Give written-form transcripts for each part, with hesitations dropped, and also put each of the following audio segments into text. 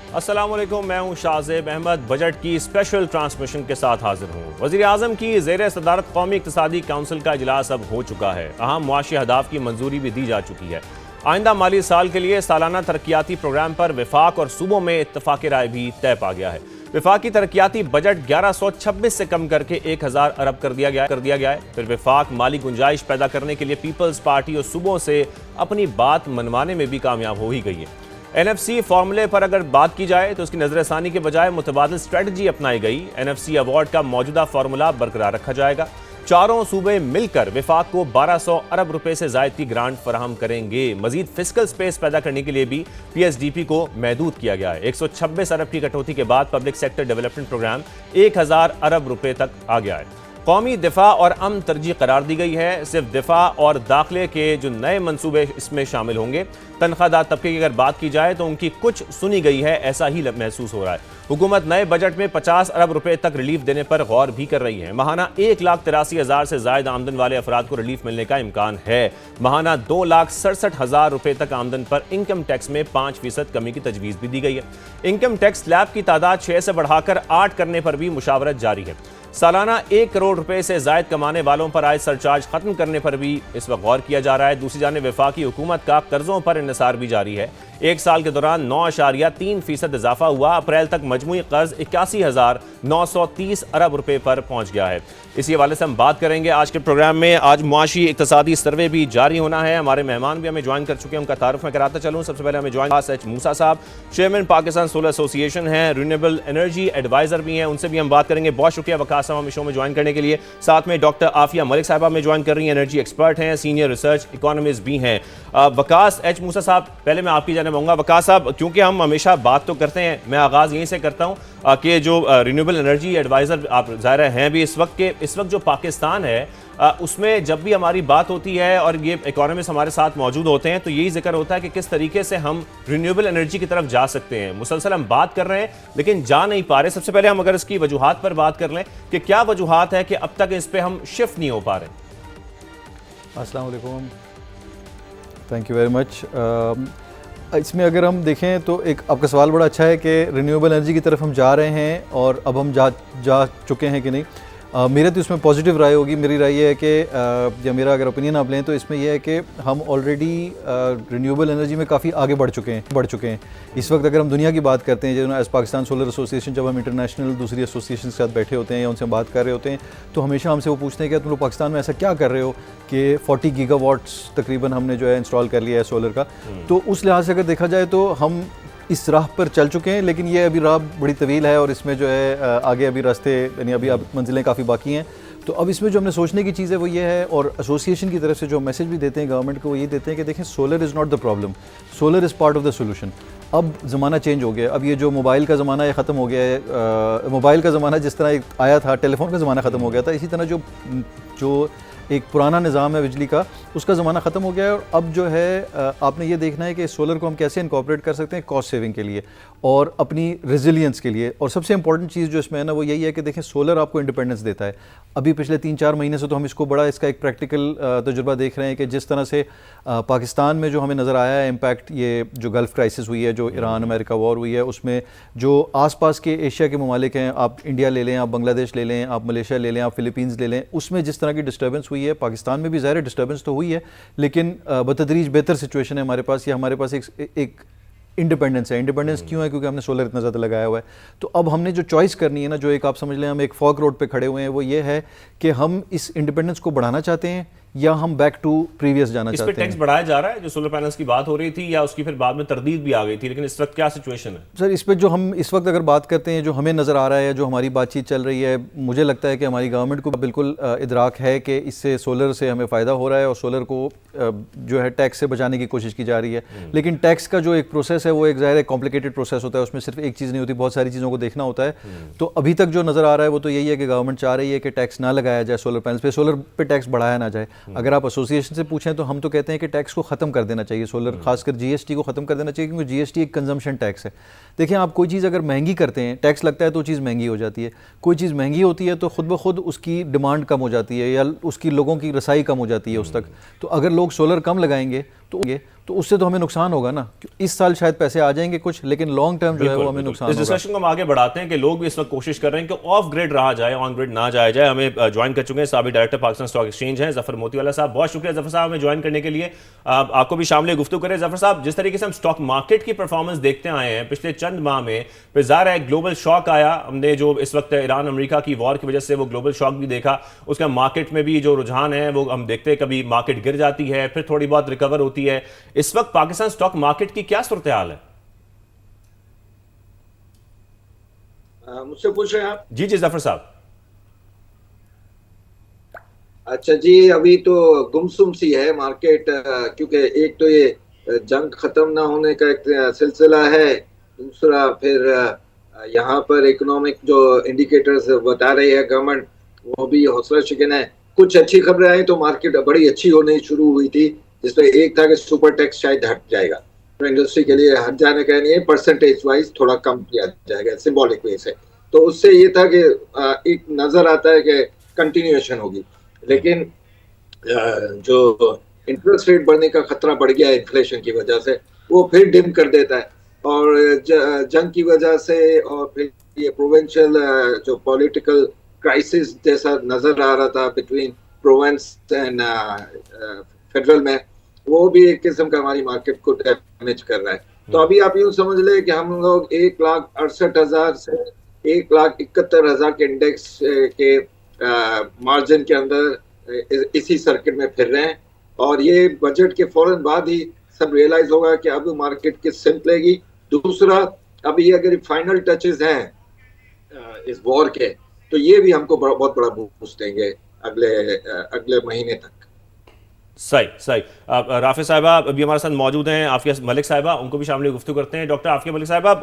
अस्सलाम वालेकुम, मैं हूं शाहजेब अहमद। बजट की स्पेशल ट्रांसमिशन के साथ हाजिर हूं। वज़ीर आज़म की ज़ेर सदारत कौमी इक़्तिसादी काउंसिल का इजलास अब हो चुका है। अहम मुआशी अहदाफ की मंजूरी भी दी जा चुकी है। आइंदा माली साल के लिए सालाना तरक्याती प्रोग्राम पर वफाक और सूबों में इत्तफाक राय भी तय पा गया है। वफाकी तरक्याती बजट 1126 से कम करके 1000 अरब कर दिया गया है। फिर वफाक माली गुंजाइश पैदा करने के लिए पीपल्स पार्टी और सूबों से अपनी बात मनवाने में भी कामयाब हो ही गई है। NFC फार्मूले पर अगर बात की जाए तो उसकी नजरसानी के बजाय मुतबादिल स्ट्रेटजी अपनाई गई। NFC अवार्ड का मौजूदा फार्मूला बरकरार रखा जाएगा। चारों सूबे मिलकर विफाक को 1200 अरब रुपए से जायद की ग्रांट फराहम करेंगे। मजीद फिस्कल स्पेस पैदा करने के लिए भी PSDP को महदूद किया गया है। 126 अरब की कटौती के बाद पब्लिक सेक्टर डेवलपमेंट प्रोग्राम 1000 अरब रुपए तक आ गया है। कौमी दिफा और अमन तरजीह करार दी गई है। सिर्फ दिफा और दाखिले के जो नए मंसूबे इसमें शामिल होंगे। तनख्वाहदार तबके की अगर बात की जाए तो उनकी कुछ सुनी गई है, ऐसा ही महसूस हो रहा है। हुकूमत नए बजट में 50 अरब रुपए तक रिलीफ देने पर गौर भी कर रही है। माहाना 1,83,000 से ज्यादा आमदन वाले अफराद को रिलीफ मिलने का इम्कान है। माहाना 2,67,000 रुपए तक आमदन पर इनकम टैक्स में 5% कमी की तजवीज़ भी दी गई है। इनकम टैक्स स्लैब की तादाद 6 से बढ़ाकर 8 करने पर भी मुशावरत जारी है। सालाना 1 करोड़ रुपए से जायद कमाने वालों पर आयद सरचार्ज खत्म करने पर भी इस वक्त गौर किया जा रहा है। दूसरी जानिब वफाकी हुकूमत का कर्जों पर इन्हिसार भी जारी है। एक साल के दौरान 9.3% इजाफा हुआ। अप्रैल तक मजमूई कर्ज 81,930 अरब रुपए पर पहुंच गया है। इसी हवाले से हम बात करेंगे आज के प्रोग्राम में। आज मुआशी इक्तसादी सर्वे भी जारी होना है। हमारे मेहमान भी हमें ज्वाइन कर चुके हैं, उनका तारुफ मैं कराता चलूँ। सबसे पहले हमें ज्वाइन एच मूसा साहब, चेयरमैन पाकिस्तान सोलर एसोसिएशन हैं, रिन्यूएबल एनर्जी एडवाइजर भी हैं, उनसे भी हम बात करेंगे। बहुत शुक्रिया वकास साहब हमें शो में ज्वाइन करने के लिए। साथ में डॉक्टर आफिया मलिक साहबा में ज्वाइन कर रही हैं, एनर्जी एक्सपर्ट हैं, सीनियर रिसर्च इकोनॉमिस्ट भी हैं। वकास एच मूसा साहब, पहले मैं आपकी जानिब आऊँगा। वकास साहब, क्योंकि हम हमेशा बात तो करते हैं, मैं आगाज़ यहीं से करता हूँ कि जो रिन्यूएबल एनर्जी एडवाइज़र आप ज़ाहिर हैं भी इस वक्त जो पाकिस्तान है उसमें जब भी हमारी बात होती है और ये इकोनॉमिस्ट हमारे साथ मौजूद होते हैं तो यही जिक्र होता है कि किस तरीके से हम रिन्यूएबल एनर्जी की तरफ जा सकते हैं। मुसलसल हम बात कर रहे हैं लेकिन जा नहीं पा रहे। सबसे पहले हम अगर इसकी वजूहात पर बात कर लें कि क्या वजूहात है कि अब तक इस पर हम शिफ्ट नहीं हो पा रहे। अस्सलाम वालेकुम, थैंक यू वेरी मच। इसमें अगर हम देखें तो एक आपका सवाल बड़ा अच्छा है कि रिन्यूएबल एनर्जी की तरफ हम जा रहे हैं और अब हम जा चुके हैं कि नहीं। मेरे तो इसमें पॉजिटिव राय होगी। मेरी राय ये है कि या मेरा अगर ओपिनियन आप लें तो इसमें यह है कि हम ऑलरेडी रिन्यूएबल एनर्जी में काफ़ी आगे बढ़ चुके हैं। इस वक्त अगर हम दुनिया की बात करते हैं, जो एज पाकिस्तान सोलर एसोसिएशन, जब हम इंटरनेशनल दूसरी एसोसिएशन के साथ बैठे होते हैं या उनसे बात कर रहे होते हैं तो हमेशा हमसे वो पूछते हैं कि तुम लोग पाकिस्तान में ऐसा क्या कर रहे हो कि 40 गीगावाट्स तकरीबन हमने जो है इंस्टॉल कर लिया है सोलर का। तो उस लिहाज से अगर देखा जाए तो हम इस राह पर चल चुके हैं, लेकिन ये अभी राह बड़ी तवील है और इसमें जो है आगे अभी रास्ते यानी अभी मंजिलें काफ़ी बाकी हैं। तो अब इसमें जो हमने सोचने की चीज़ है वो ये है, और एसोसिएशन की तरफ से जो मैसेज भी देते हैं गवर्नमेंट को वो ये देते हैं कि देखें, solar is not the problem, solar is part of the solution. अब ज़माना चेंज हो गया। अब ये जो मोबाइल का ज़माना है ख़त्म हो गया है। मोबाइल का ज़माना जिस तरह आया था, टेलीफोन का ज़माना ख़त्म हो गया था, इसी तरह जो एक पुराना निज़ाम है बिजली का, उसका ज़माना ख़त्म हो गया है। और अब जो है आपने ये देखना है कि सोलर को हम कैसे इनकॉर्पोरेट कर सकते हैं कॉस्ट सेविंग के लिए और अपनी रेजिलियंस के लिए। और सबसे इंपॉर्टेंट चीज़ जो इसमें है ना वो यही है कि देखें, सोलर आपको इंडिपेंडेंस देता है। अभी पिछले 3-4 महीने से तो हम इसको बड़ा इसका एक प्रैक्टिकल तजुर्बा देख रहे हैं कि जिस तरह से पाकिस्तान में जो हमें नज़र आया है इम्पैक्ट, ये जो गल्फ़ क्राइसिस हुई है, जो ईरान अमेरिका वॉर हुई है, उसमें जो आसपास के एशिया के ममालिक हैं, आप इंडिया ले लें, आप बांग्लादेश ले लें, आप मलेशिया ले लें, आप फ़िलीपींस ले लें, उसमें जिस तरह की डिस्टर्बेंस हुई है, पाकिस्तान में भी ज़ाहिर डिस्टर्बेंस तो हुई है, लेकिन बतदरीज बेहतर सिचुएशन है हमारे पास। या हमारे पास एक इंडिपेंडेंस है। इंडिपेंडेंस क्यों है? क्योंकि हमने सोलर इतना ज़्यादा लगाया हुआ है। तो अब हमने जो चॉइस करनी है ना, जो एक आप समझ लें हम एक फॉग रोड पे खड़े हुए हैं, वो ये है कि हम इस इंडिपेंडेंस को बढ़ाना चाहते हैं या हम बैक टू प्रीवियस जाना चाहते हैं। इस पे टैक्स बढ़ाया जा रहा है, जो सोलर पैनल्स की बात हो रही थी, या उसकी फिर बाद में तरदीद भी आ गई थी, लेकिन इस वक्त क्या सिचुएशन है? सर, इस पे जो हम इस वक्त अगर बात करते हैं, जो हमें नज़र आ रहा है, जो हमारी बातचीत चल रही है, मुझे लगता है कि हमारी गवर्नमेंट को बिल्कुल इदराक है कि इससे सोलर से हमें फ़ायदा हो रहा है और सोलर को जो है टैक्स से बचाने की कोशिश की जा रही है। लेकिन टैक्स का जो एक प्रोसेस है वो एक ज़ाहिर कॉम्प्लिकेटेड प्रोसेस होता है, उसमें सिर्फ एक चीज़ नहीं होती, बहुत सारी चीज़ों को देखना होता है। तो अभी तक जो नज़र आ रहा है वो तो यही है कि गवर्नमेंट चाह रही है कि टैक्स ना लगाया जाए सोलर पैनल्स पे, सोलर पे टैक्स बढ़ाया ना जाए। अगर आप एसोसिएशन से पूछें तो हम तो कहते हैं कि टैक्स को ख़त्म कर देना चाहिए, सोलर खासकर GST को ख़त्म कर देना चाहिए, क्योंकि GST एक कंजम्पशन टैक्स है। देखें, आप कोई चीज़ अगर महंगी करते हैं, टैक्स लगता है तो चीज़ महंगी हो जाती है। कोई चीज़ महंगी होती है तो ख़ुद ब खुद उसकी डिमांड कम हो जाती है या उसकी लोगों की रसाई कम हो जाती है उस तक। तो अगर लोग सोलर कम लगाएंगे तो उससे तो हमें नुकसान होगा ना। इस साल शायद पैसे आ जाएंगे कुछ, लेकिन लॉन्ग टर्म जो है वो हमें नुकसान इस होगा। डिस्कशन को हम आगे बढ़ाते हैं कि लोग भी इस वक्त कोशिश कर रहे हैं कि ऑफ ग्रिड रहा जाए, ऑन ग्रिड ना जाया जाए। हमें ज्वाइन कर चुके हैं साबिक डायरेक्टर पाकिस्तान स्टॉक एक्सचेंज हैं जफर मोतीवाला साहब। बहुत शुक्रिया जफर साहब हमें ज्वाइन करने के लिए। आपको भी शामिल गुफ्तगू करें। जफर साहब, जिस तरीके से हम स्टॉक मार्केट की परफॉर्मेंस देखते आए हैं पिछले चंद माह में, फिर ज़ाहिर है ग्लोबल शॉक आया। हमने जो इस वक्त ईरान अमेरिका की वॉर की वजह से वो ग्लोबल शॉक भी देखा, उसका मार्केट में भी जो रुझान है वो हम देखते हैं, कभी मार्केट गिर जाती है फिर थोड़ी बहुत रिकवर होती है। इस वक्त पाकिस्तान स्टॉक मार्केट की क्या सूरत हाल है? मुझसे पूछ रहे हैं आप? जी जी जफर साहब। अच्छा जी, अभी तो गुमसुम सी है मार्केट, क्योंकि एक तो ये जंग खत्म ना होने का एक सिलसिला है, दूसरा फिर यहाँ पर इकोनॉमिक जो इंडिकेटर्स बता रही है गवर्नमेंट, वो भी हौसला शिकन है। कुछ अच्छी खबरें आई तो मार्केट बड़ी अच्छी होने शुरू हुई थी, जिसमें एक था कि सुपर टैक्स शायद हट जाएगा, तो इंडस्ट्री के लिए हट जाने का नहीं है, परसेंटेज वाइज थोड़ा कम किया जाएगा सिंबॉलिक वे से। तो उससे ये था कि एक नजर आता है कि कंटिन्यूएशन होगी। लेकिन जो इंटरेस्ट रेट बढ़ने का खतरा बढ़ गया है इन्फ्लेशन की वजह से, वो फिर डिम कर देता है। और जंग की वजह से और फिर ये प्रोविंशियल जो पॉलिटिकल क्राइसिस जैसा नजर आ रहा था बिटवीन प्रोविंस एंड फेडरल में, वो भी एक किस्म का हमारी मार्केट को डैमेज कर रहा है। तो अभी आप यूं समझ ले कि हम लोग 1,68,000 से 1,71,000 के इंडेक्स के मार्जिन के अंदर इसी सर्किट में फिर रहे हैं। और ये बजट के फौरन बाद ही सब रियलाइज होगा कि अब मार्केट किस सिमट लेगी। दूसरा, अभी अगर फाइनल टचेस हैं इस वॉर के, तो ये भी हमको बहुत बड़ा बूस्ट देंगे अगले महीने तक। सही सही। राफे साहिबा अभी हमारे साथ मौजूद हैं, आफिया मलिक साहिबा, उनको भी शामिल गुफ्तगू करते हैं। डॉक्टर आफिया मलिक साहिबा,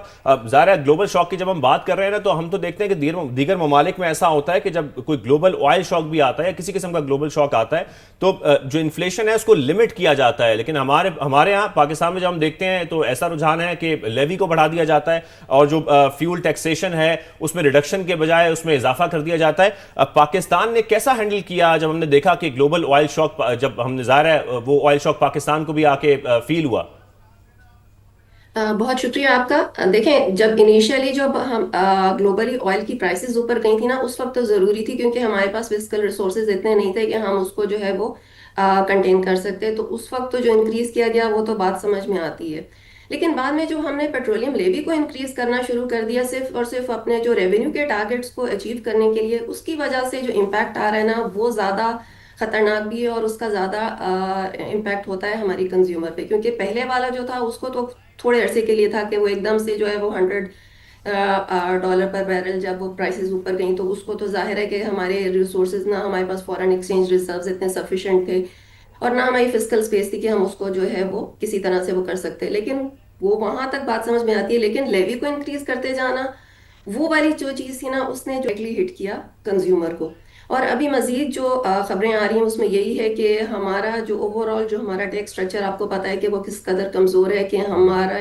ज़ाहिर है ग्लोबल शॉक की जब हम बात कर रहे हैं ना, तो हम तो देखते हैं कि दीगर ममालिक में ऐसा होता है कि जब कोई ग्लोबल ऑयल शॉक भी आता है या किसी किस्म का ग्लोबल शॉक आता है तो जो इन्फ्लेशन है उसको लिमिट किया जाता है। लेकिन हमारे यहाँ पाकिस्तान में जब हम देखते हैं तो ऐसा रुझान है कि लेवी को बढ़ा दिया जाता है और जो फ्यूल टैक्सेशन है उसमें रिडक्शन के बजाय उसमें इजाफा कर दिया जाता है। पाकिस्तान ने कैसा हैंडल किया जब हमने देखा कि ग्लोबल ऑयल शॉक, जब हमने ज़ाहिर है वो ऑयल शॉक पाकिस्तान को भी आके फील हुआ? बहुत शुक्रिया आपका। देखें, जब इनिशियली जब हम ग्लोबली ऑयल की प्राइसेस ऊपर गई थी ना, उस वक्त तो ज़रूरी थी क्योंकि हमारे पास फिजिकल रिसोर्सेज इतने नहीं थे कि हम उसको जो है वो कंटेन कर सकते। तो उस वक्त तो जो इंक्रीज किया गया वो तो बात समझ में आती है। लेकिन बाद में जो हमने पेट्रोलियम लेवी को इंक्रीज करना शुरू कर दिया सिर्फ और सिर्फ अपने जो रेवेन्यू के टारगेट्स को अचीव करने के लिए, उसकी वजह से जो इम्पैक्ट आ रहा है ना, वो ज़्यादा खतरनाक भी है और उसका ज़्यादा इम्पैक्ट होता है हमारी कंज्यूमर पे। क्योंकि पहले वाला जो था उसको तो थोड़े अरसे के लिए था कि वो एकदम से जो है वो $100 पर बैरल जब वो प्राइसेस ऊपर गई, तो उसको तो जाहिर है कि हमारे रिसोर्सेज ना, हमारे पास फॉरेन एक्सचेंज रिजर्व्स इतने सफिशिएंट थे और ना हमारी फिजिकल स्पेस थी कि हम उसको जो है वो किसी तरह से वो कर सकते। लेकिन वो वहां तक बात समझ में आती है। लेकिन लेवी को इंक्रीज करते जाना, वो वाली जो चीज़ थी ना, उसने डायरेक्टली हिट किया कंज्यूमर को। और अभी मजीद जो खबरें आ रही हैं उसमें यही है कि हमारा जो ओवरऑल जो हमारा टैक्स स्ट्रक्चर, आपको पता है कि वो किस कदर कमज़ोर है, कि हमारा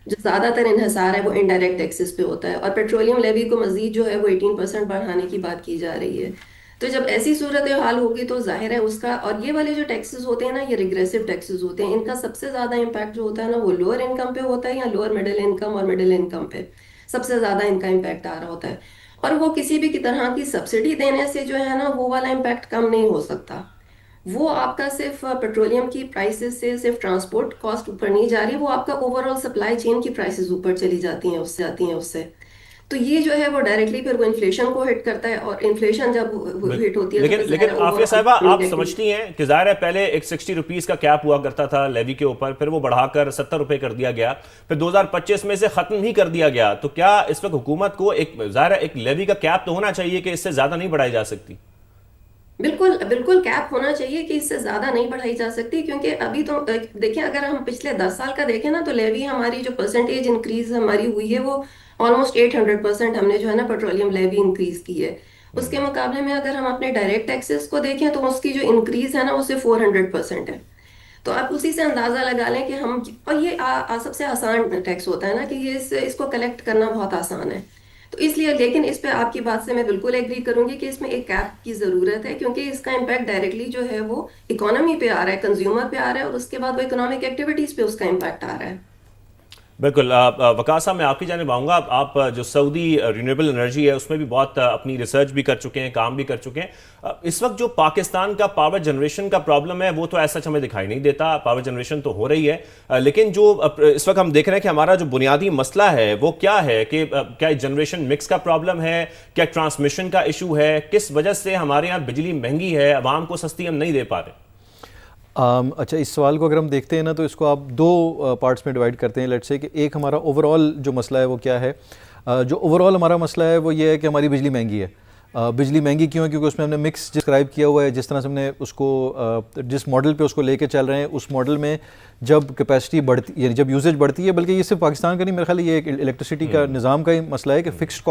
जो ज़्यादातर इन्हिसार है वो इनडायरेक्ट टैक्सेस पे होता है। और पेट्रोलियम लेवी को मजीद जो है वो 18% बढ़ाने की बात की जा रही है। तो जब ऐसी सूरत हाल होगी तो जाहिर है उसका, और ये वाले जो टैक्सेस होते हैं ना, ये रिग्रेसिव टैक्सेस होते हैं, इनका सबसे ज़्यादा इम्पैक्ट जो होता है ना वो लोअर इनकम पे होता है, या लोअर मिडिल इनकम और मिडिल इनकम पे सबसे ज़्यादा इनका इम्पैक्ट आ रहा होता है। और वो किसी भी की तरह की सब्सिडी देने से जो है ना वो वाला इम्पैक्ट कम नहीं हो सकता। वो आपका सिर्फ पेट्रोलियम की प्राइसेस से सिर्फ ट्रांसपोर्ट कॉस्ट ऊपर नहीं जा रही, वो आपका ओवरऑल सप्लाई चेन की प्राइसेस ऊपर चली जाती हैं, उससे आती हैं उससे। तो ये जो है वो डायरेक्टली फिर वो इन्फ्लेशन को हिट करता है, और इन्फ्लेशन जब हिट होती है लेकिन आफिया साहिबा, आप समझती हैं कि ज़ाहिर है पहले एक 60 रुपीज़ का कैप हुआ करता था लेवी के ऊपर, फिर वो बढ़ाकर 70 रुपए कर दिया गया, फिर 2025 में से खत्म ही कर दिया गया। तो क्या इस वक्त हुकूमत को एक ज़ाहिर है एक लेवी का कैप तो होना चाहिए कि इससे ज़्यादा नहीं बढ़ाई जा सकती? बिल्कुल बिल्कुल कैप होना चाहिए कि इससे ज्यादा नहीं बढ़ाई जा सकती। क्योंकि अभी तो देखिए, अगर हम पिछले 10 साल का देखें ना, तो लेवी हमारी जो परसेंटेज इंक्रीज हमारी हुई है वो ऑलमोस्ट 800% हमने जो है ना पेट्रोलियम लेवी इंक्रीज की है। उसके मुकाबले में अगर हम अपने डायरेक्ट टैक्सेस को देखें तो उसकी जो इंक्रीज है ना वो सिर्फ 400% है। तो आप उसी से अंदाजा लगा लें कि हम, और ये सबसे आसान टैक्स होता है ना कि ये इसको कलेक्ट करना बहुत आसान है। तो इसलिए, लेकिन इस पे आपकी बात से मैं बिल्कुल एग्री करूंगी कि इसमें एक कैप की जरूरत है, क्योंकि इसका इम्पैक्ट डायरेक्टली जो है वो इकोनॉमी पे आ रहा है, कंज्यूमर पे आ रहा है, और उसके बाद वो इकोनॉमिक एक्टिविटीज पे उसका इम्पैक्ट आ रहा है। बिल्कुल। वकास साहब, मैं आपकी जानिब आऊँगा। आप जो सऊदी रिन्यूएबल एनर्जी है उसमें भी बहुत अपनी रिसर्च भी कर चुके हैं, काम भी कर चुके हैं। इस वक्त जो पाकिस्तान का पावर जनरेशन का प्रॉब्लम है वो तो ऐसा हमें दिखाई नहीं देता, पावर जनरेशन तो हो रही है, लेकिन जो इस वक्त हम देख रहे हैं कि हमारा जो बुनियादी मसला है वो क्या है कि क्या जनरेशन मिक्स का प्रॉब्लम है, क्या ट्रांसमिशन का इशू है, किस वजह से हमारे यहाँ बिजली महंगी है, आवाम को सस्ती हम नहीं दे पा रहे? अच्छा, इस सवाल को अगर हम देखते हैं ना तो इसको आप दो पार्ट्स में डिवाइड करते हैं। लेट्स से कि एक हमारा ओवरऑल जो मसला है वो क्या है। जो ओवरऑल हमारा मसला है वो ये है कि हमारी बिजली महंगी है। बिजली महंगी क्यों है? क्योंकि उसमें हमने मिक्स डिस्क्राइब किया हुआ है। जिस तरह से हमने उसको जिस मॉडल पे उसको लेके चल रहे हैं, उस मॉडल में जब कैपेसिटी बढ़ती, यानी जब यूजेज बढ़ती है, बल्कि ये सिर्फ पाकिस्तान का नहीं, मेरे ख्याल ये एक इलेक्ट्रिसिटी का निज़ाम का ही मसला है कि फिक्स्ड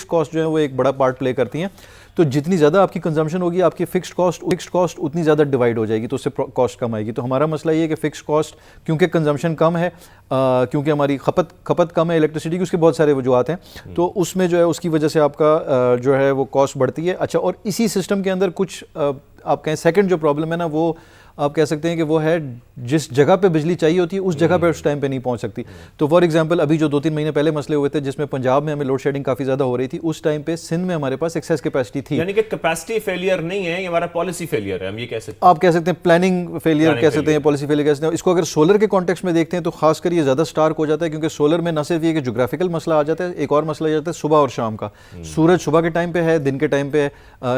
कॉस्ट जो है वो एक बड़ा पार्ट प्ले करती हैं। तो जितनी ज़्यादा आपकी कंजम्पशन होगी, आपकी फिक्स्ड कॉस्ट उतनी ज़्यादा डिवाइड हो जाएगी, तो उससे कॉस्ट कम आएगी। तो हमारा मसला ये है कि फिक्स्ड कॉस्ट, क्योंकि कंजम्पशन कम है, क्योंकि हमारी खपत कम है इलेक्ट्रिसिटी की, उसके बहुत सारे वजूहत हैं, तो उसमें जो है उसकी वजह से आपका जो है वो कॉस्ट बढ़ती है। अच्छा, और इसी सिस्टम के अंदर कुछ आप कहें सेकंड जो प्रॉब्लम है ना, वो आप कह सकते हैं कि वो है जिस जगह पे बिजली चाहिए होती है उस जगह पे उस टाइम पे नहीं पहुंच सकती। तो फॉर एग्जांपल अभी जो 2-3 महीने पहले मसले हुए थे जिसमें पंजाब में हमें लोड शेडिंग काफ़ी ज़्यादा हो रही थी, उस टाइम पे सिंध में हमारे पास एक्सेस कैपेसिटी थी। यानी कि कैपेसिटी फेलियर नहीं है, ये हमारा पॉलिसी फेलियर है, हम ये कह सकते हैं। आप कह सकते हैं प्लानिंग फेलियर कह सकते हैं, पॉलिसी फेलियर कह सकते हैं। इसको अगर सोलर के कॉन्टेक्स्ट में देखते हैं तो खासकर ये ज़्यादा स्टार्क हो जाता है, क्योंकि सोलर में न सिर्फ ये कि जोग्राफिकल मसला आ जाता है, एक और मसला आ जाता है सुबह और शाम का। सूरज सुबह के टाइम पे है, दिन के टाइम पे,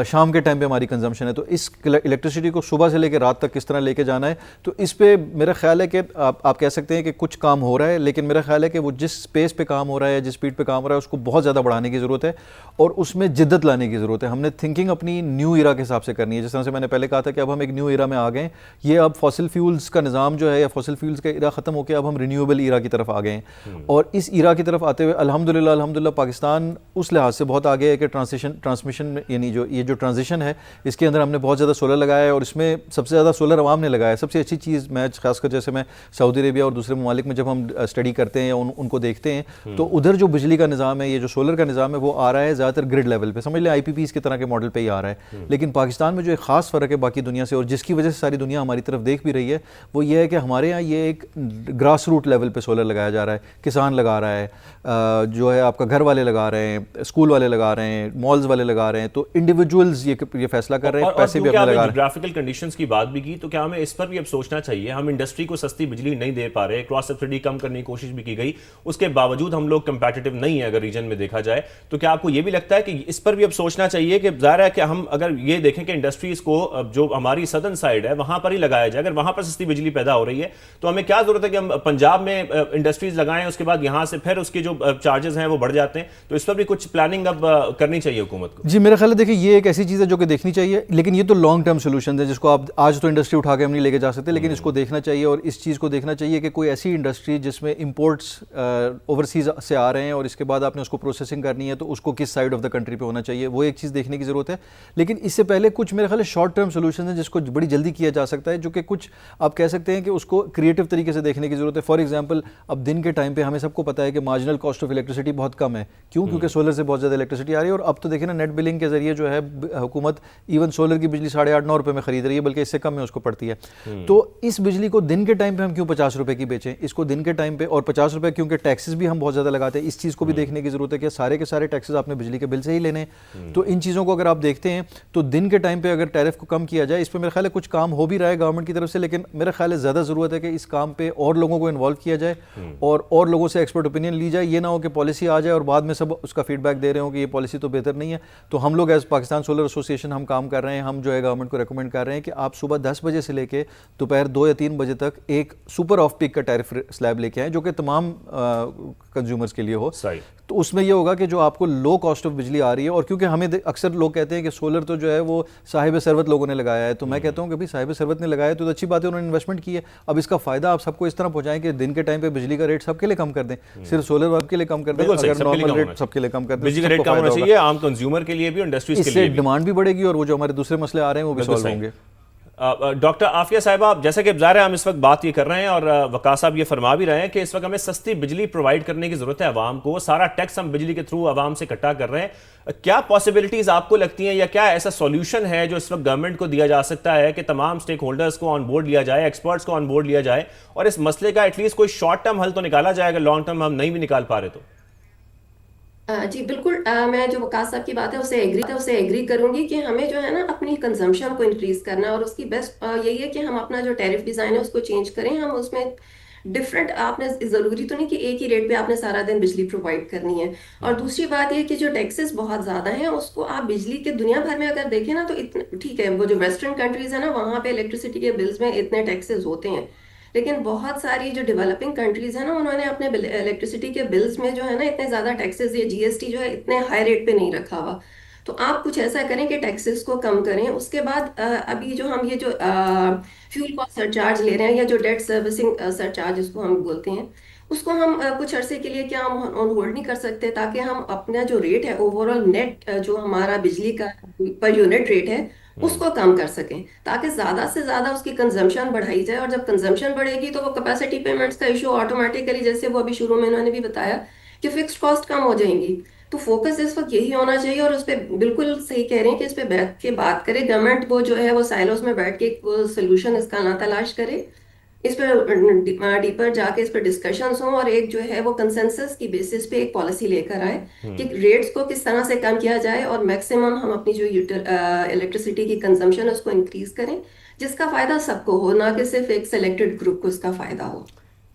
शाम के टाइम पे हमारी कंजम्पशन है। तो इस इलेक्ट्रिसिटी को सुबह से लेकर रात तक किस तरह लेके जाना है, तो इस पे मेरा ख्याल है कि आप कह सकते हैं कि कुछ काम हो रहा है, लेकिन मेरा ख्याल है कि वो जिस स्पेस पे काम हो रहा है, जिस स्पीड पे काम हो रहा है, उसको बहुत ज़्यादा बढ़ाने की ज़रूरत है और उसमें जिद्दत लाने की ज़रूरत है। हमने थिंकिंग अपनी न्यू ईरा के हिसाब से करनी है। जिस तरह से मैंने पहले कहा था कि अब हम एक न्यू ईरा में आ गए। ये अब फॉसिल फ्यूल्स का निज़ाम जो है, या फॉसिल फ्यूल्स का ईरा ख़त्म होकर अब हम रिन्यूएबल ईरा की तरफ आ गए हैं। और इस ईरा की तरफ आते हुए अल्हम्दुलिल्लाह पाकिस्तान उस लिहाज से बहुत आगे है कि ट्रांसमिशन यानी जो ट्रांजिशन है, इसके अंदर हमने बहुत ज़्यादा सोलर लगाया है और इसमें सबसे ज़्यादा सोलर आवाम ने लगाया है। सबसे अच्छी चीज़ मैं खासकर जैसे मैं सऊदी अरेबिया और दूसरे ममालिक में जब हम स्टडी करते हैं या उनको देखते हैं, तो उधर जो बिजली का निज़ाम है, ये जो सोलर का निज़ाम है, वो आ रहा है ज़्यादातर ग्रिड लेवल पे, समझ लें IPPs की तरह के मॉडल पे ही आ रहा है। लेकिन पाकिस्तान में जो एक ख़ास फ़र्क है बाकी दुनिया से, और जिसकी वजह से सारी दुनिया हमारी तरफ देख भी रही है, वो ये है कि हमारे यहाँ ये एक ग्रास रूट लेवल पे सोलर लगाया जा रहा है। किसान लगा रहा है, जो है आपका घर वाले लगा रहे हैं, स्कूल वाले लगा रहे हैं, मॉल्स वाले लगा रहे हैं। तो इंडिविजुअल्स ये फैसला कर रहे हैं, पैसे भी अपने लगा रहे हैं। जियोग्राफिकल कंडीशंस की बात भी की, तो क्या हमें इस पर भी अब सोचना चाहिए? हम इंडस्ट्री को सस्ती बिजली नहीं दे पा रहे, क्रॉस सब्सिडी कम करने की कोशिश भी की गई, उसके बावजूद हम लोग कंपैटिटिव नहीं है अगर रीजन में देखा जाए। तो क्या आपको ये भी लगता है कि इस पर भी अब सोचना चाहिए कि ज़ाहिर है कि हम अगर ये देखें कि इंडस्ट्रीज को जो हमारी सदर्न साइड है वहां पर ही लगाया जाए, अगर वहां पर सस्ती बिजली पैदा हो रही है तो हमें क्या जरूरत है कि हम पंजाब में इंडस्ट्रीज लगाएं, उसके बाद यहां से फिर उसके जो चार्जेस हैं वो बढ़ जाते हैं। तो इस पर भी कुछ प्लानिंग अब करनी चाहिए हुकूमत को। जी, मेरा ख्याल है देखिए ये एक ऐसी चीज़ है जो कि देखनी चाहिए, लेकिन ये तो लॉन्ग टर्म सोल्यूशन है जिसको आप आज तो इंडस्ट्री उठा के हम नहीं लेके जा सकते, लेकिन इसको देखना चाहिए और इस चीज़ को देखना चाहिए कि कोई ऐसी इंडस्ट्री जिसमें इंपोर्ट्स ओवरसीज से आ रहे हैं और इसके बाद आपने उसको प्रोसेसिंग करनी है, तो उसको किस साइड ऑफ द कंट्री पे होना चाहिए, वो एक चीज़ देखने की ज़रूरत है। लेकिन इससे पहले कुछ मेरे ख्याल है शॉर्ट टर्म सोल्यूशन है जिसको बड़ी जल्दी किया जा सकता है, जो कि कुछ आप कह सकते हैं कि उसको क्रिएटिव तरीके से देखने की ज़रूरत है। फॉर एग्जाम्पल, अब दिन के टाइम पे हमें सबको पता है कि मार्जिनल कॉस्ट ऑफ इलेक्ट्रिसिटी बहुत कम है। क्यों? क्योंकि सोलर से बहुत ज़्यादा इलेक्ट्रिसिटी आ रही है। और अब तो देखिए ना, नेट बिलिंग के जरिए जो है हुकूमत इवन सोलर की बिजली 8.5-9 रुपये में खरीद रही है, बल्कि इससे कम में उसको पड़ती है। तो इस बिजली को दिन के टाइम पे हम क्यों 50 रुपए की बेचें? इसको दिन के टाइम पे, और 50 रुपए क्योंकि टैक्सेस भी हम बहुत ज़्यादा लगाते हैं, इस चीज़ को भी देखने की ज़रूरत है कि सारे के सारे टैक्सेस आपने बिजली के बिल से ही लेने हैं। तो इन चीज़ों को अगर आप देखते हैं तो दिन के टाइम पे अगर टैरिफ को कम किया जाए, इस पर मेरा ख्याल है कुछ काम हो भी रहा है गवर्नमेंट की तरफ से, लेकिन मेरा ख्याल है ज़्यादा ज़रूरत है कि इस काम पे और लोगों को इन्वॉल्व किया जाए और लोगों से एक्सपर्ट ओपिनियन ली जाए। ये ना हो कि पॉलिसी आ जाए और बाद में सब उसका फीडबैक दे रहे हो कि ये पॉलिसी तो बेहतर नहीं है। तो हम लोग एज पाकिस्तान सोलर एसोसिएशन हम काम कर रहे हैं, हम जो है गवर्नमेंट को रिकमेंड कर रहे हैं कि आप सुबह 10 बजे से लेके दोपहर 2 या 3 बजे तक एक सुपर ऑफ पीक का टैरिफ स्लैब लेके आए जो कि तमाम कंज्यूमर्स के लिए हो। तो उसमें ये होगा कि जो आपको लो कॉस्ट ऑफ बिजली आ रही है, और क्योंकि हमें अक्सर लोग कहते हैं कि सोलर तो जो है वो साहिब सरवत लोगों ने लगाया है, तो मैं कहता हूँ कि भाई साहिब सरवत ने लगाया तो अच्छी बात है, उन्होंने इन्वेस्टमेंट की है। अब इसका फायदा आप सबको इस तरह पहुंचाएं कि दिन के टाइम पे बिजली का रेट सबके लिए कम कर दें, सिर्फ सोलर वाले के लिए कम कर दें, अगर नॉर्मल रेट सबके लिए कम कर दें, बिजली का रेट कम होना चाहिए आम कंज्यूमर के लिए भी, इंडस्ट्रीज के लिए। इससे डिमांड भी बढ़ेगी और वो जो हमारे दूसरे मसले आ रहे हैं वो भी सॉल्व होंगे। डॉक्टर आफिया साहिबा, जैसा कि ज़ाहिर है हम इस वक्त बात ये कर रहे हैं और वकास साहब ये फरमा भी रहे हैं कि इस वक्त हमें सस्ती बिजली प्रोवाइड करने की ज़रूरत है आवाम को। सारा टैक्स हम बिजली के थ्रू आवाम से इकट्ठा कर रहे हैं। क्या पॉसिबिलिटीज़ आपको लगती हैं या क्या ऐसा सॉल्यूशन है जो इस वक्त गवर्नमेंट को दिया जा सकता है कि तमाम स्टेक होल्डर्स को ऑन बोर्ड लिया जाए, एक्सपर्ट्स को ऑन बोर्ड लिया जाए और इस मसले का एटलीस्ट कोई शॉर्ट टर्म हल तो निकाला जाएगा, लॉन्ग टर्म हम नहीं भी निकाल पा रहे तो? जी बिल्कुल, मैं जो वकास साहब की बात है उससे एग्री करूंगी कि हमें जो है ना अपनी कंजम्पशन को इंक्रीज करना है और उसकी बेस्ट यही है कि हम अपना जो टैरिफ डिजाइन है उसको चेंज करें। हम उसमें डिफरेंट, आपने ज़रूरी तो नहीं कि एक ही रेट पे आपने सारा दिन बिजली प्रोवाइड करनी है। और दूसरी बात ये कि जो टैक्सेस बहुत ज़्यादा हैं उसको आप बिजली के दुनिया भर में अगर देखें ना तो इतने ठीक है, वो जो वेस्टर्न कंट्रीज है ना वहाँ पे इलेक्ट्रिसिटी के बिल्स में इतने टैक्सेस होते हैं, लेकिन बहुत सारी जो डेवलपिंग कंट्रीज है ना उन्होंने अपने इलेक्ट्रिसिटी के बिल्स में जो है ना इतने ज़्यादा टैक्सेस, ये जीएसटी जो है इतने हाई रेट पे नहीं रखा हुआ। तो आप कुछ ऐसा करें कि टैक्सेस को कम करें। उसके बाद अभी जो हम ये जो फ्यूल कॉस्ट सरचार्ज ले रहे हैं या जो डेट सर्विसिंग सरचार्ज जिसको हम बोलते हैं, उसको हम कुछ अरसे के लिए क्या हम ऑन होल्ड नहीं कर सकते, ताकि हम अपना जो रेट है ओवरऑल नेट जो हमारा बिजली का पर यूनिट रेट है उसको कम कर सकें, ताकि ज्यादा से ज्यादा उसकी कंजम्पशन बढ़ाई जाए। और जब कंजम्पशन बढ़ेगी तो वो कैपेसिटी पेमेंट्स का इशू ऑटोमेटिकली, जैसे वो अभी शुरू में इन्होंने भी बताया कि फिक्स्ड कॉस्ट कम हो जाएंगी। तो फोकस इस वक्त यही होना चाहिए और उस पर बिल्कुल सही कह रहे हैं कि इस पे बैठ के बात करे गवर्नमेंट, वो जो है वो साइलोस में बैठ के वो सोल्यूशन इसका ना तलाश करे, इस पर डीपर जाके इस पर डिस्कशंस हों और एक जो है वो कंसेंसस की बेसिस पे एक पॉलिसी लेकर आए कि रेट्स को किस तरह से कम किया जाए और मैक्सिमम हम अपनी जो इलेक्ट्रिसिटी की कंजम्पशन है उसको इंक्रीज करें, जिसका फायदा सबको हो, ना कि सिर्फ एक सेलेक्टेड ग्रुप को इसका फायदा हो।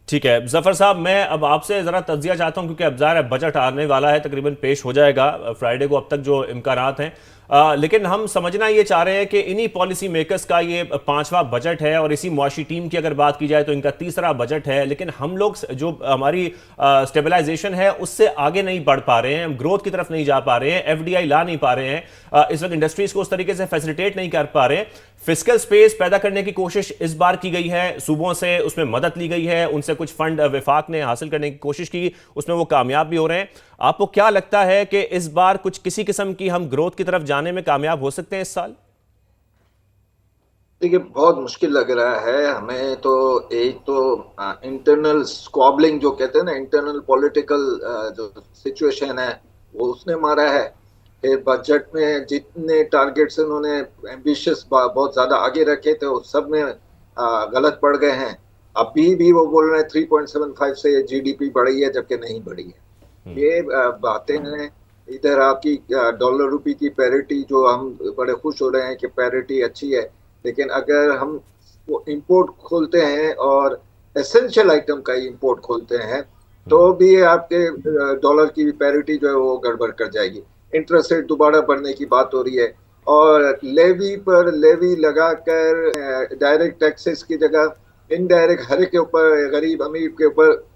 ठीक है जफर साहब, मैं अब आपसे ज़रा तज्जिया चाहता हूं क्योंकि अब ज़ाहिर है बजट आने वाला है, तकरीबन पेश हो जाएगा फ्राइडे को, अब तक जो इम्कानात हैं। लेकिन हम समझना ये चाह रहे हैं कि इन्हीं पॉलिसी मेकर्स का ये 5वां बजट है और इसी मुआशी टीम की अगर बात की जाए तो इनका 3रा बजट है, लेकिन हम लोग जो हमारी स्टेबलाइजेशन है उससे आगे नहीं बढ़ पा रहे हैं, हम ग्रोथ की तरफ नहीं जा पा रहे हैं, एफडीआई ला नहीं पा रहे हैं, इस वक्त इंडस्ट्रीज को उस तरीके से फैसिलिटेट नहीं कर पा रहे हैं। फिस्कल स्पेस पैदा करने की कोशिश इस बार की गई है, सूबों से उसमें मदद ली गई है, उनसे कुछ फंड विफाक ने हासिल करने की कोशिश की, उसमें वो कामयाब भी हो रहे हैं। आपको क्या लगता है कि इस बार कुछ किसी किस्म की हम ग्रोथ की तरफ जाने में कामयाब हो सकते हैं इस साल? देखिए बहुत मुश्किल लग रहा है हमें तो। एक तो इंटरनल स्क्वॉबलिंग जो कहते हैं ना, इंटरनल पॉलिटिकल जो सिचुएशन है वो उसने मारा है। फिर बजट में जितने टारगेट्स उन्होंने एम्बिशियस बहुत ज्यादा आगे रखे थे वो सब में गलत पड़ गए हैं। अभी भी वो बोल रहे हैं 3.75 से जीडीपी बढ़ी है, जबकि नहीं बढ़ी है। ये बातें हैं। इधर आपकी डॉलर रुपी की पैरिटी, जो हम बड़े खुश हो रहे हैं कि पैरिटी अच्छी है, लेकिन अगर हम वो इंपोर्ट खोलते हैं और एसेंशियल आइटम का इंपोर्ट खोलते हैं तो भी आपके डॉलर की पैरिटी जो है वो गड़बड़ कर जाएगी। इंटरेस्ट रेट दोबारा बढ़ने की बात हो रही है और लेवी पर लेवी लगाकर डायरेक्ट टैक्सेस की जगह इनडायरेक्ट हर एक के ऊपर, गरीब अमीर के ऊपर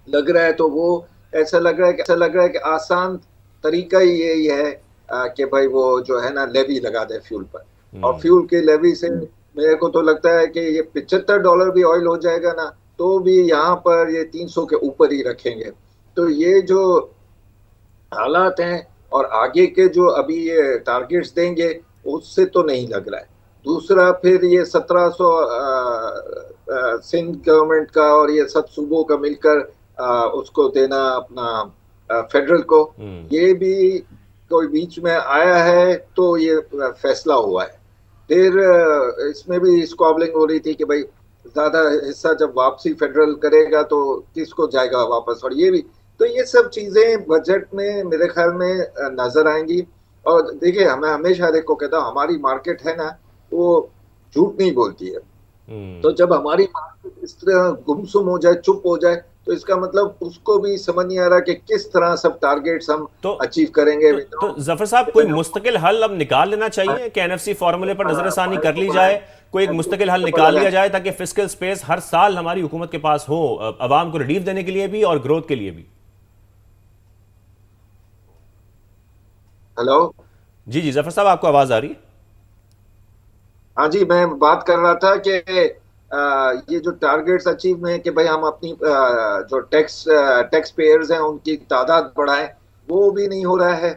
लग रहा है। तो वो ऐसा लग रहा है कि आसान तरीका ही यही है कि भाई वो जो है ना लेवी लगा दे फ्यूल पर, और फ्यूल के लेवी से मेरे को तो लगता है कि ये $75 भी ऑयल हो जाएगा ना तो भी यहाँ पर ये 300 के ऊपर ही रखेंगे। तो ये जो हालात हैं और आगे के जो अभी ये टारगेट्स देंगे उससे तो नहीं लग रहा है। दूसरा फिर ये 1700 सिंध गवर्नमेंट का और ये सब सूबों का मिलकर उसको देना अपना फेडरल को, ये भी कोई बीच में आया है तो ये फैसला हुआ है। फिर इसमें भी स्क्वॉबलिंग हो रही थी कि भाई ज्यादा हिस्सा जब वापसी फेडरल करेगा तो किसको जाएगा वापस, और ये भी। तो ये सब चीजें बजट में मेरे ख्याल में नजर आएंगी। और देखिए हमें हमेशा देखो कहता हूं हमारी मार्केट है ना वो झूठ नहीं बोलती है। तो जब हमारी मार्केट इस तरह गुमसुम हो जाए, चुप हो जाए, तो इसका मतलब उसको भी समझ नहीं आ रहा कि किस तरह सब टारगेट्स हम अचीव करेंगे। तो जफर साहब कोई मुस्तकिल हल अब निकाल लेना चाहिए कि एनएफसी फॉर्मूले पर नजरसानी कर ली जाए, कोई एक मुस्तकिल हल निकाल लिया जाए ताकि फिस्कल स्पेस हर साल हमारी हुकूमत के पास हो, अवाम को रिलीफ देने के लिए भी और ग्रोथ के लिए भी। हेलो जी जी जफर साहब आपको आवाज आ रही? हाँ जी, मैं बात कर रहा था कि ये जो टारगेट्स अचीव में कि भाई हम अपनी जो टैक्स पेयर्स हैं उनकी तादाद बढ़ाएं, वो भी नहीं हो रहा है।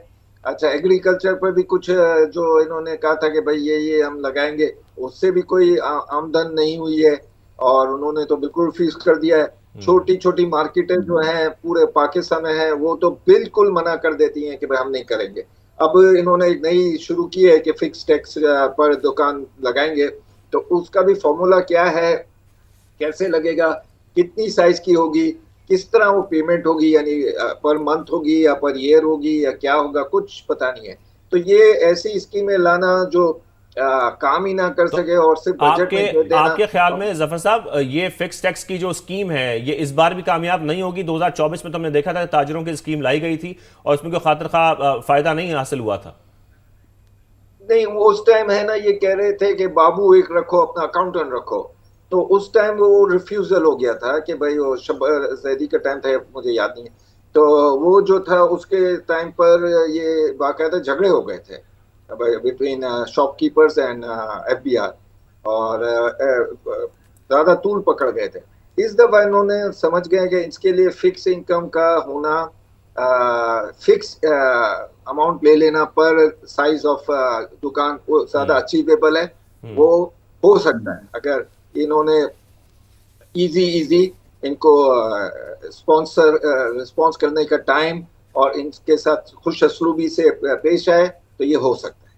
अच्छा, एग्रीकल्चर पर भी कुछ जो इन्होंने कहा था कि भाई ये हम लगाएंगे, उससे भी कोई आमदन नहीं हुई है, और उन्होंने तो बिल्कुल फिक्स कर दिया है। छोटी छोटी मार्केटें जो हैं पूरे पाकिस्तान में हैं, वो तो बिल्कुल मना कर देती हैं कि भाई हम नहीं करेंगे। अब इन्होंने एक नई शुरू की है कि फिक्स टैक्स पर दुकान लगाएंगे। तो उसका भी फॉर्मूला क्या है, कैसे लगेगा, कितनी साइज की होगी, किस तरह वो पेमेंट होगी, यानी पर मंथ होगी या पर ईयर होगी या क्या होगा, कुछ पता नहीं है। तो ये ऐसी स्कीमें लाना जो काम ही ना कर तो सके और सिर्फ बजट आपके में दे देना। आपके ख्याल में जफर साहब, ये फिक्स टैक्स की जो स्कीम है ये इस बार भी कामयाब नहीं होगी? 2024 में तो हमने देखा था ताजिरों की स्कीम लाई गई थी और उसमें कोई खातिर खा फायदा नहीं हासिल हुआ था। नहीं, वो उस टाइम है ना, ये कह रहे थे कि बाबू एक रखो, अपना अकाउंटेंट रखो। तो उस टाइम वो रिफ्यूजल हो गया था कि भाई वो शब्बर जैदी का टाइम था, मुझे याद नहीं है। तो वो जो था उसके टाइम पर ये बाकायदा झगड़े हो गए थे बिटवीन शॉपकीपर्स एंड एफबीआर, और ज्यादा तूल पकड़ गए थे। इस दफा इन्होंने समझ गए कि इसके लिए फिक्स इनकम का होना, फिक्स अमाउंट ले लेना पर साइज ऑफ दुकान, वो ज्यादा अचीवेबल है। वो हो सकता है अगर इन्होंने इजी इजी इनको स्पॉन्सर रिस्पॉन्स करने का टाइम और इनके साथ खुश असलूबी से पेश आए, तो ये हो सकता है।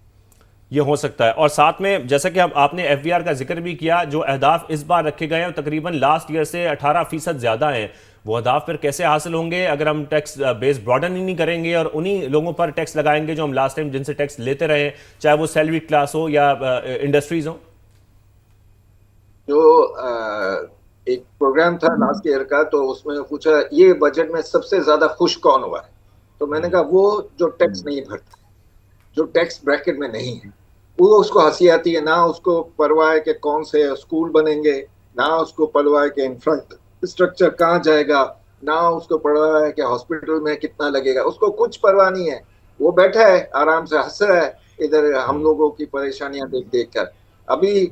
ये हो सकता है। और साथ में जैसा कि आपने एफबीआर का जिक्र भी किया, जो अहदाफ इस बार रखे गए हैं तकरीबन लास्ट ईयर से 18% ज़्यादा हैं, वो अहदाफ फिर कैसे हासिल होंगे अगर हम टैक्स बेस ब्रॉडन ही नहीं करेंगे और उन्हीं लोगों पर टैक्स लगाएंगे जो हम लास्ट टाइम जिनसे टैक्स लेते रहे, चाहे वो सैलरी क्लास हो या इंडस्ट्रीज हो? जो एक प्रोग्राम था लास्ट ईयर का, तो उसमें पूछा ये बजट में सबसे ज्यादा खुश कौन हुआ है। तो मैंने कहा वो जो टैक्स नहीं भरता, जो टैक्स ब्रैकेट में नहीं है। वो उसको हंसी आती है, ना उसको परवाह है कि कौन से स्कूल बनेंगे, ना उसको परवाह है कि इंफ्रास्ट्रक्चर कहाँ जाएगा, ना उसको परवाह है कि हॉस्पिटल में कितना लगेगा, उसको कुछ परवाह नहीं है। वो बैठा है आराम से हंस रहा है इधर हम लोगों की परेशानियां देख देख कर। अभी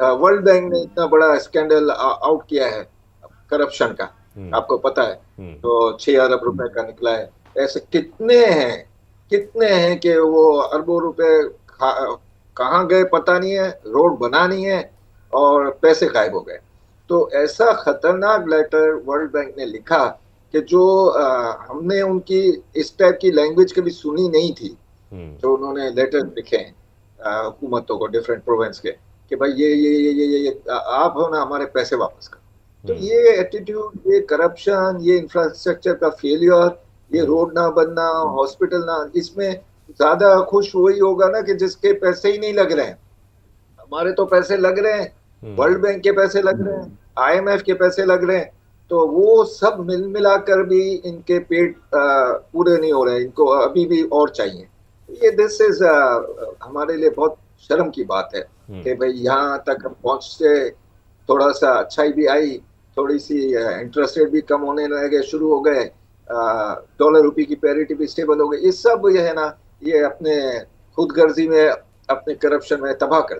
वर्ल्ड बैंक ने इतना बड़ा स्कैंडल आउट किया है करप्शन का, आपको पता है। तो 6 अरब रुपए का निकला है। ऐसे कितने हैं कि वो अरबों रुपए कहाँ गए पता नहीं है, रोड बना नहीं है और पैसे गायब हो गए। तो ऐसा खतरनाक लेटर वर्ल्ड बैंक ने लिखा कि जो हमने उनकी इस टाइप की लैंग्वेज कभी सुनी नहीं थी। जो उन्होंने लेटर लिखे हैं हुकूमतों को, डिफरेंट प्रोविंस के, कि भाई ये आप हो ना, हमारे पैसे वापस करो। तो ये एटीट्यूड, ये करप्शन, ये इंफ्रास्ट्रक्चर का फेलियर, ये रोड ना बनना, हॉस्पिटल ना, इसमें ज्यादा खुश वही होगा ना कि जिसके पैसे ही नहीं लग रहे हैं। हमारे तो पैसे लग रहे हैं, वर्ल्ड बैंक के पैसे लग रहे हैं, आईएमएफ के पैसे लग रहे हैं। तो वो सब मिल मिलाकर भी इनके पेट पूरे नहीं हो रहे, इनको अभी भी और चाहिए। ये दिस इज हमारे लिए बहुत शर्म की बात है कि भाई यहाँ तक हम पहुंचते, थोड़ा सा अच्छाई भी आई, थोड़ी सी इंटरेस्ट रेट भी कम होने लगे, शुरू हो गए, डॉलर रुपये की पैरिटी भी स्टेबल हो गई। ये सब ये है ना, ये अपने खुदगर्जी में, अपने करप्शन में तबाह कर